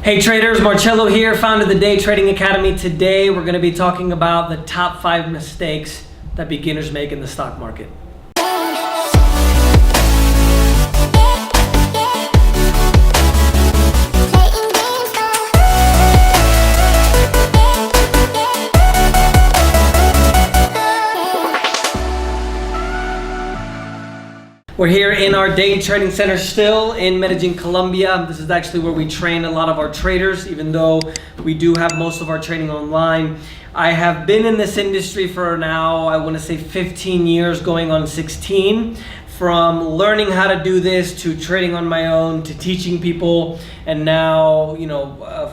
Hey traders, Marcello here, founder of the Day Trading Academy. Today we're going to be talking about the top 5 mistakes that beginners make in the stock market. We're here in our day trading center still in Medellin, Colombia. This is actually where we train a lot of our traders, even though we do have most of our training online. I have been in this industry for now, I want to say 15 years, going on 16. From learning how to do this to trading on my own to teaching people, and now,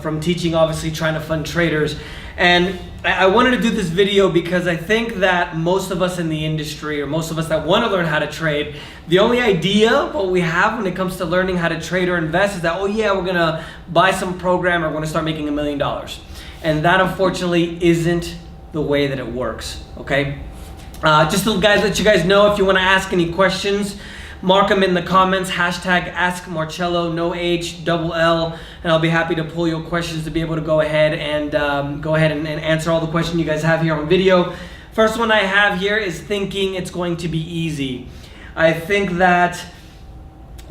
from teaching, obviously trying to fund traders. And I wanted to do this video because I think that most of us in the industry, or most of us that want to learn how to trade, the only idea what we have when it comes to learning how to trade or invest is that, oh yeah, we're gonna buy some program or we're gonna start making $1 million. And that unfortunately isn't the way that it works, okay? Just to let you guys know, if you want to ask any questions, mark them in the comments, hashtag Ask Marcello, no H, double L, and I'll be happy to pull your questions to be able to go ahead and answer all the questions you guys have here on video. First one I have here is thinking it's going to be easy. I think that,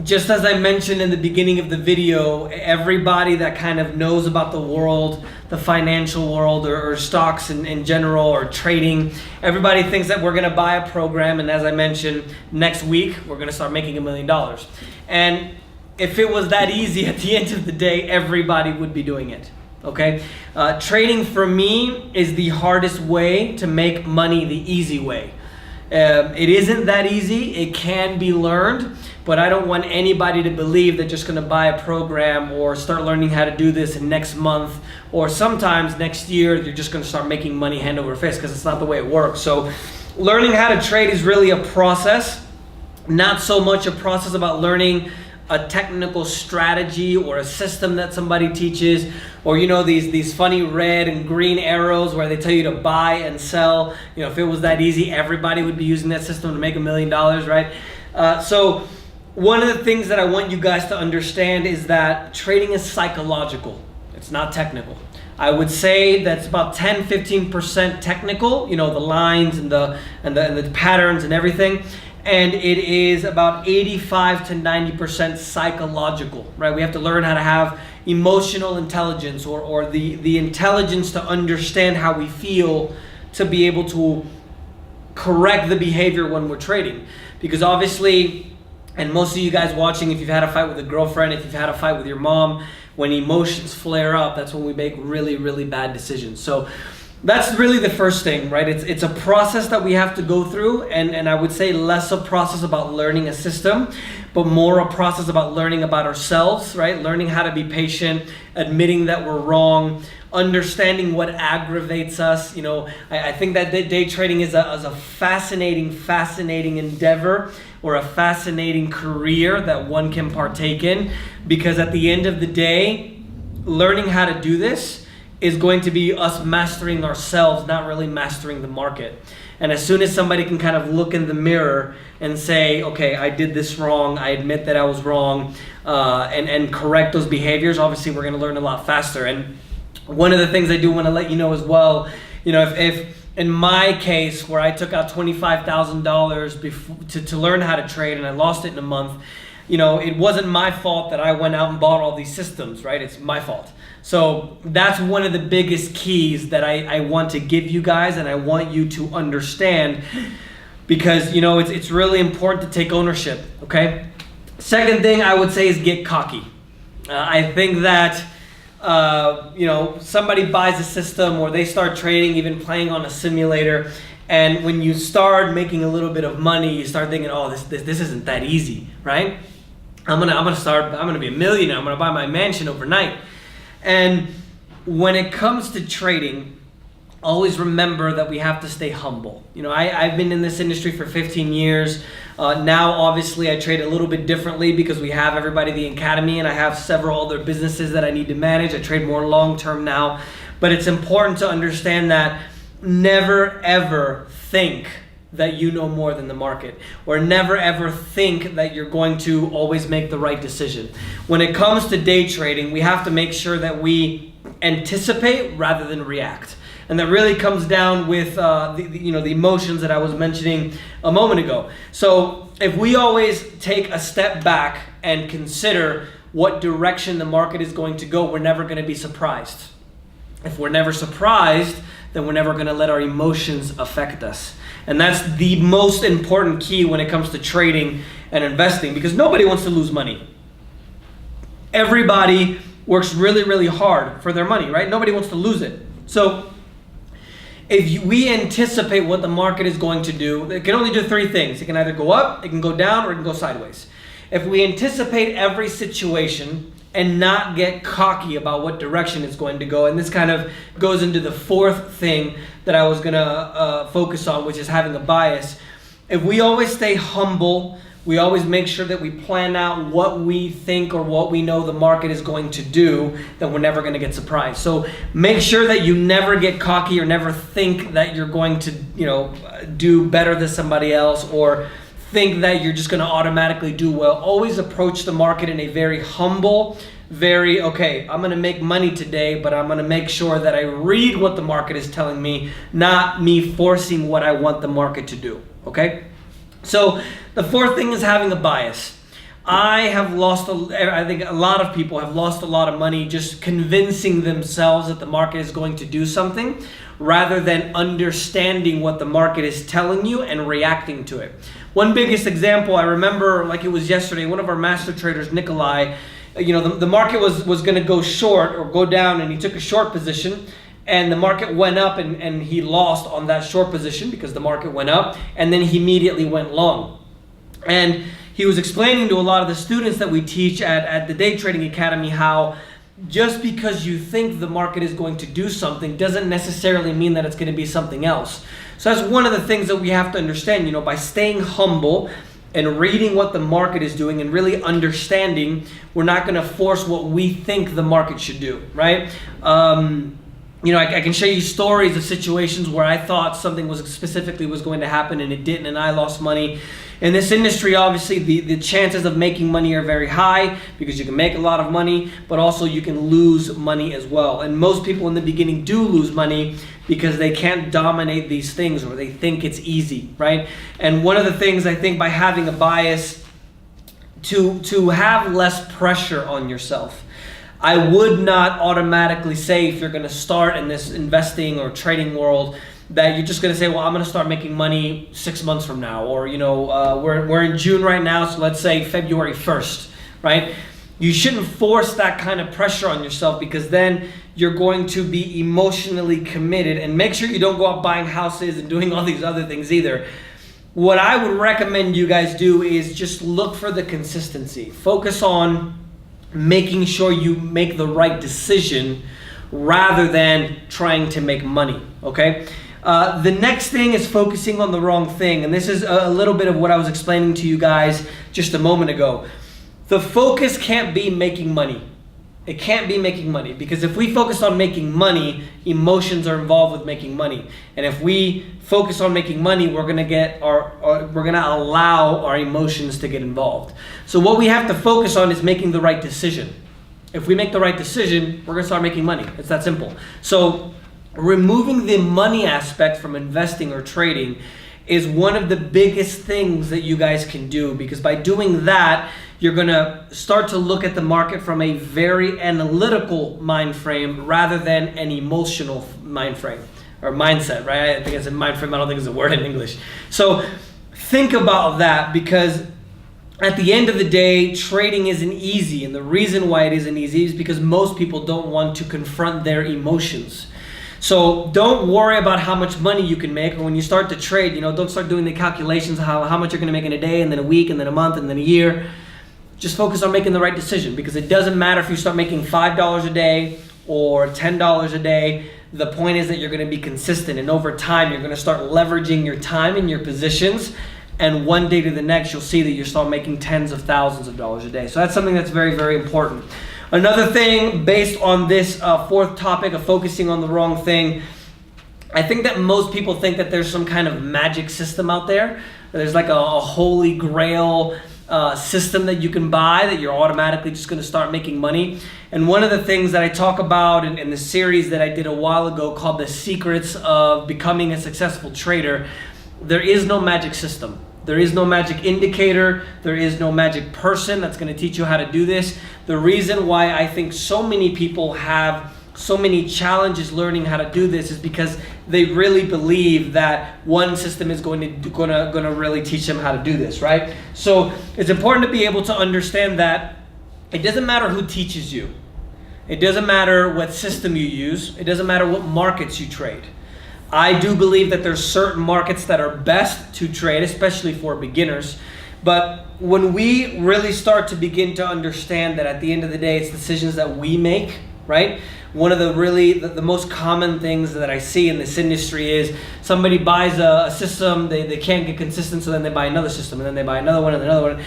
just as I mentioned in the beginning of the video, everybody that kind of knows about the world, the financial world, or stocks in general, or trading, everybody thinks that we're gonna buy a program, and as I mentioned, next week we're gonna start making $1 million. And if it was that easy, at the end of the day, everybody would be doing it, okay? Trading for me is the hardest way to make money the easy way. It isn't that easy. It can be learned, but I don't want anybody to believe they're just going to buy a program or start learning how to do this in next month, or sometimes next year you're just going to start making money hand over fist, because it's not the way it works. So learning how to trade is really a process, not so much a process about learning a technical strategy or a system that somebody teaches, or these funny red and green arrows where they tell you to buy and sell. If it was that easy, everybody would be using that system to make $1 million, right? So one of the things that I want you guys to understand is that trading is psychological. It's not technical. I would say that's about 10-15% technical, the lines and the patterns and everything. And it is about 85 to 90% psychological, right? We have to learn how to have emotional intelligence, or the intelligence to understand how we feel, to be able to correct the behavior when we're trading. Because obviously, and most of you guys watching, if you've had a fight with a girlfriend, if you've had a fight with your mom, when emotions flare up, that's when we make really, really bad decisions. So that's really the first thing, right? It's a process that we have to go through, and I would say less a process about learning a system, but more a process about learning about ourselves, right? Learning how to be patient, admitting that we're wrong, understanding what aggravates us. I think that day trading is a fascinating endeavor, or a fascinating career that one can partake in, because at the end of the day, learning how to do this is going to be us mastering ourselves, not really mastering the market. And as soon as somebody can kind of look in the mirror and say, okay, I did this wrong, I admit that I was wrong, and correct those behaviors, obviously we're gonna learn a lot faster. And one of the things I do want to let you know as well, if in my case, where I took out $25,000 to learn how to trade, and I lost it in a month, it wasn't my fault that I went out and bought all these systems, right? It's my fault. So that's one of the biggest keys that I want to give you guys, and I want you to understand, because it's really important to take ownership, okay? Second thing I would say is get cocky. I think that somebody buys a system, or they start trading, even playing on a simulator, and when you start making a little bit of money, you start thinking, oh, this isn't that easy, right? I'm gonna be a millionaire. I'm gonna buy my mansion overnight. And when it comes to trading, always remember that we have to stay humble. I've been in this industry for 15 years. Now, obviously, I trade a little bit differently because we have everybody in the academy, and I have several other businesses that I need to manage. I trade more long-term now. But it's important to understand that never, ever think that you know more than the market, or never ever think that you're going to always make the right decision. When it comes to day trading, we have to make sure that we anticipate rather than react. And that really comes down with the emotions that I was mentioning a moment ago. So if we always take a step back and consider what direction the market is going to go, we're never going to be surprised. If we're never surprised, then we're never going to let our emotions affect us. And that's the most important key when it comes to trading and investing, because nobody wants to lose money. Everybody works really, really hard for their money, right? Nobody wants to lose it. So if we anticipate what the market is going to do, it can only do three things. It can either go up, it can go down, or it can go sideways. If we anticipate every situation and not get cocky about what direction it's going to go, and this kind of goes into the fourth thing that I was going to focus on, which is having a bias. If we always stay humble, we always make sure that we plan out what we think or what we know the market is going to do, then we're never going to get surprised. So make sure that you never get cocky or never think that you're going to, do better than somebody else, or think that you're just going to automatically do well. Always approach the market in a very humble, I'm going to make money today, but I'm going to make sure that I read what the market is telling me, not me forcing what I want the market to do, okay? So the fourth thing is having a bias. I think a lot of people have lost a lot of money just convincing themselves that the market is going to do something, rather than understanding what the market is telling you and reacting to it. One biggest example, I remember like it was yesterday, one of our master traders, Nikolai, the market was going to go short or go down, and he took a short position, and the market went up, and he lost on that short position because the market went up, and then he immediately went long. And he was explaining to a lot of the students that we teach at the Day Trading Academy how just because you think the market is going to do something doesn't necessarily mean that it's going to be something else. So that's one of the things that we have to understand, by staying humble and reading what the market is doing and really understanding, we're not going to force what we think the market should do, right? I can show you stories of situations where I thought something was going to happen and it didn't, and I lost money. In this industry, obviously, the chances of making money are very high because you can make a lot of money, but also you can lose money as well. And most people in the beginning do lose money because they can't dominate these things, or they think it's easy, right? And one of the things I think by having a bias to have less pressure on yourself. I would not automatically say, if you're going to start in this investing or trading world, that you're just going to say, well, I'm going to start making money 6 months from now, or we're in June right now, so let's say February 1st, right? You shouldn't force that kind of pressure on yourself, because then you're going to be emotionally committed. And make sure you don't go out buying houses and doing all these other things either. What I would recommend you guys do is just look for the consistency. Focus on making sure you make the right decision rather than trying to make money, okay? The next thing is focusing on the wrong thing. And this is a little bit of what I was explaining to you guys just a moment ago. The focus can't be making money. It can't be making money, because if we focus on making money, emotions are involved with making money. And if we focus on making money, we're gonna allow our emotions to get involved. So what we have to focus on is making the right decision. If we make the right decision, we're gonna start making money. It's that simple. So removing the money aspect from investing or trading is one of the biggest things that you guys can do, because by doing that, you're going to start to look at the market from a very analytical mind frame rather than an emotional mind frame or mindset, right? I think it's a mind frame. I don't think it's a word in English. So think about that, because at the end of the day, trading isn't easy. And the reason why it isn't easy is because most people don't want to confront their emotions. So don't worry about how much money you can make, or when you start to trade, don't start doing the calculations of how much you're going to make in a day, and then a week, and then a month, and then a year. Just focus on making the right decision, because it doesn't matter if you start making $5 a day or $10 a day. The point is that you're going to be consistent, and over time, you're going to start leveraging your time and your positions, and one day to the next, you'll see that you start making tens of thousands of dollars a day. So that's something that's very, very important. Another thing based on this fourth topic of focusing on the wrong thing, I think that most people think that there's some kind of magic system out there. There's like a holy grail system that you can buy that you're automatically just going to start making money. And one of the things that I talk about in the series that I did a while ago called The Secrets of Becoming a Successful Trader, there is no magic system. There is no magic indicator. There is no magic person that's going to teach you how to do this. The reason why I think so many people have so many challenges learning how to do this is because they really believe that one system is going to really teach them how to do this, right? So it's important to be able to understand that it doesn't matter who teaches you. It doesn't matter what system you use. It doesn't matter what markets you trade. I do believe that there's certain markets that are best to trade, especially for beginners. But when we really start to begin to understand that at the end of the day, it's decisions that we make, right? One of the most common things that I see in this industry is somebody buys a system, they can't get consistent, so then they buy another system, and then they buy another one and another one.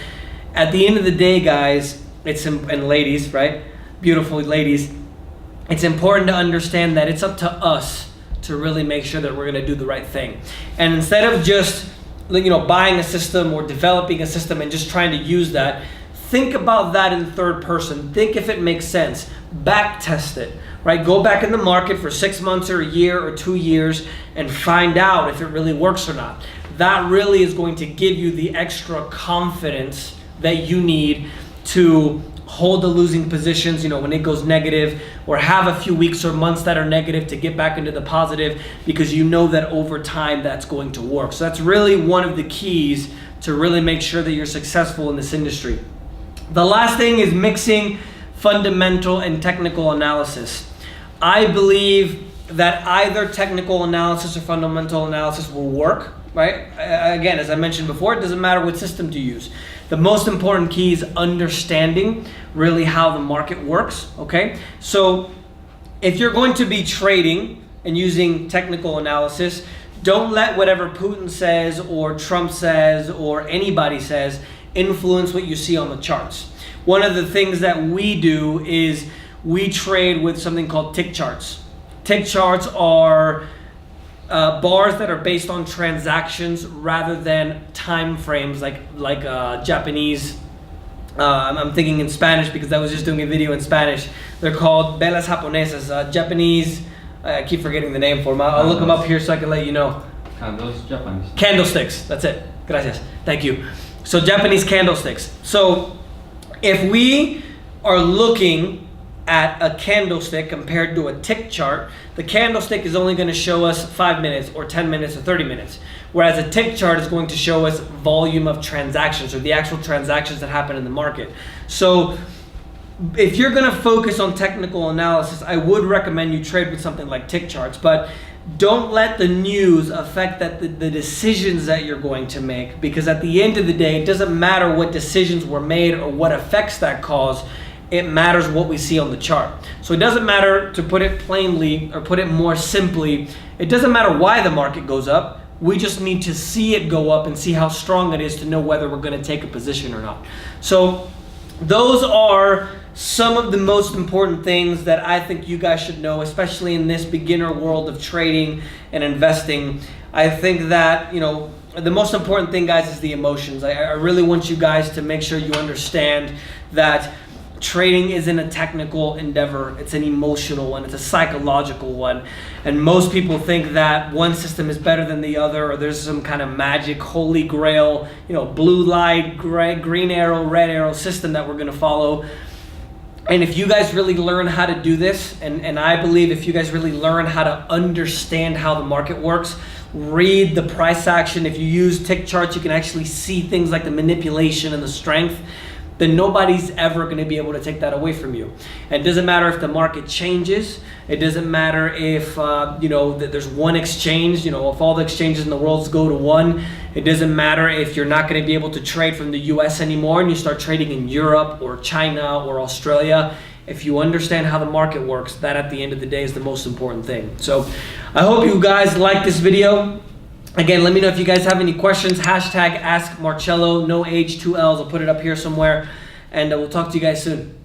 At the end of the day, guys, and ladies, right? Beautiful ladies, it's important to understand that it's up to us to really make sure that we're going to do the right thing. And instead of just buying a system or developing a system and just trying to use that, think about that in third person. Think if it makes sense. Backtest it, right? Go back in the market for 6 months or a year or 2 years and find out if it really works or not. That really is going to give you the extra confidence that you need to hold the losing positions, when it goes negative, or have a few weeks or months that are negative to get back into the positive, because you know that over time that's going to work. So that's really one of the keys to really make sure that you're successful in this industry. The last thing is mixing fundamental and technical analysis. I believe that either technical analysis or fundamental analysis will work, right? Again, as I mentioned before, it doesn't matter what system to use. The most important key is understanding really how the market works, okay? So if you're going to be trading and using technical analysis, don't let whatever Putin says or Trump says or anybody says influence what you see on the charts. One of the things that we do is we trade with something called tick charts. Tick charts are bars that are based on transactions rather than time frames like Japanese. I'm thinking in Spanish because I was just doing a video in Spanish. They're called velas japonesas, Japanese. I keep forgetting the name for them. I'll look them up here so I can let you know. Candles, Japanese. Candlesticks, that's it. Gracias, thank you. So Japanese candlesticks. So if we are looking at a candlestick compared to a tick chart, the candlestick is only going to show us 5 minutes or 10 minutes or 30 minutes. Whereas a tick chart is going to show us volume of transactions or the actual transactions that happen in the market. So if you're going to focus on technical analysis, I would recommend you trade with something like tick charts, but don't let the news affect the decisions that you're going to make, because at the end of the day, it doesn't matter what decisions were made or what affects that cause. It matters what we see on the chart. So it doesn't matter, to put it plainly or put it more simply, it doesn't matter why the market goes up. We just need to see it go up and see how strong it is to know whether we're going to take a position or not. So those are some of the most important things that I think you guys should know, especially in this beginner world of trading and investing. I think that, the most important thing, guys, is the emotions. I really want you guys to make sure you understand that trading isn't a technical endeavor. It's an emotional one. It's a psychological one. And most people think that one system is better than the other, or there's some kind of magic, holy grail, blue light, green arrow, red arrow system that we're going to follow. And if you guys really learn how to do this, and I believe if you guys really learn how to understand how the market works, read the price action. If you use tick charts, you can actually see things like the manipulation and the strength. Then nobody's ever going to be able to take that away from you. And it doesn't matter if the market changes. It doesn't matter if that there's one exchange. If all the exchanges in the world go to one. It doesn't matter if you're not going to be able to trade from the US anymore and you start trading in Europe or China or Australia. If you understand how the market works, that at the end of the day is the most important thing. So I hope you guys like this video. Again, let me know if you guys have any questions. Hashtag Ask Marcello, no H, 2 L's. I'll put it up here somewhere. And we'll talk to you guys soon.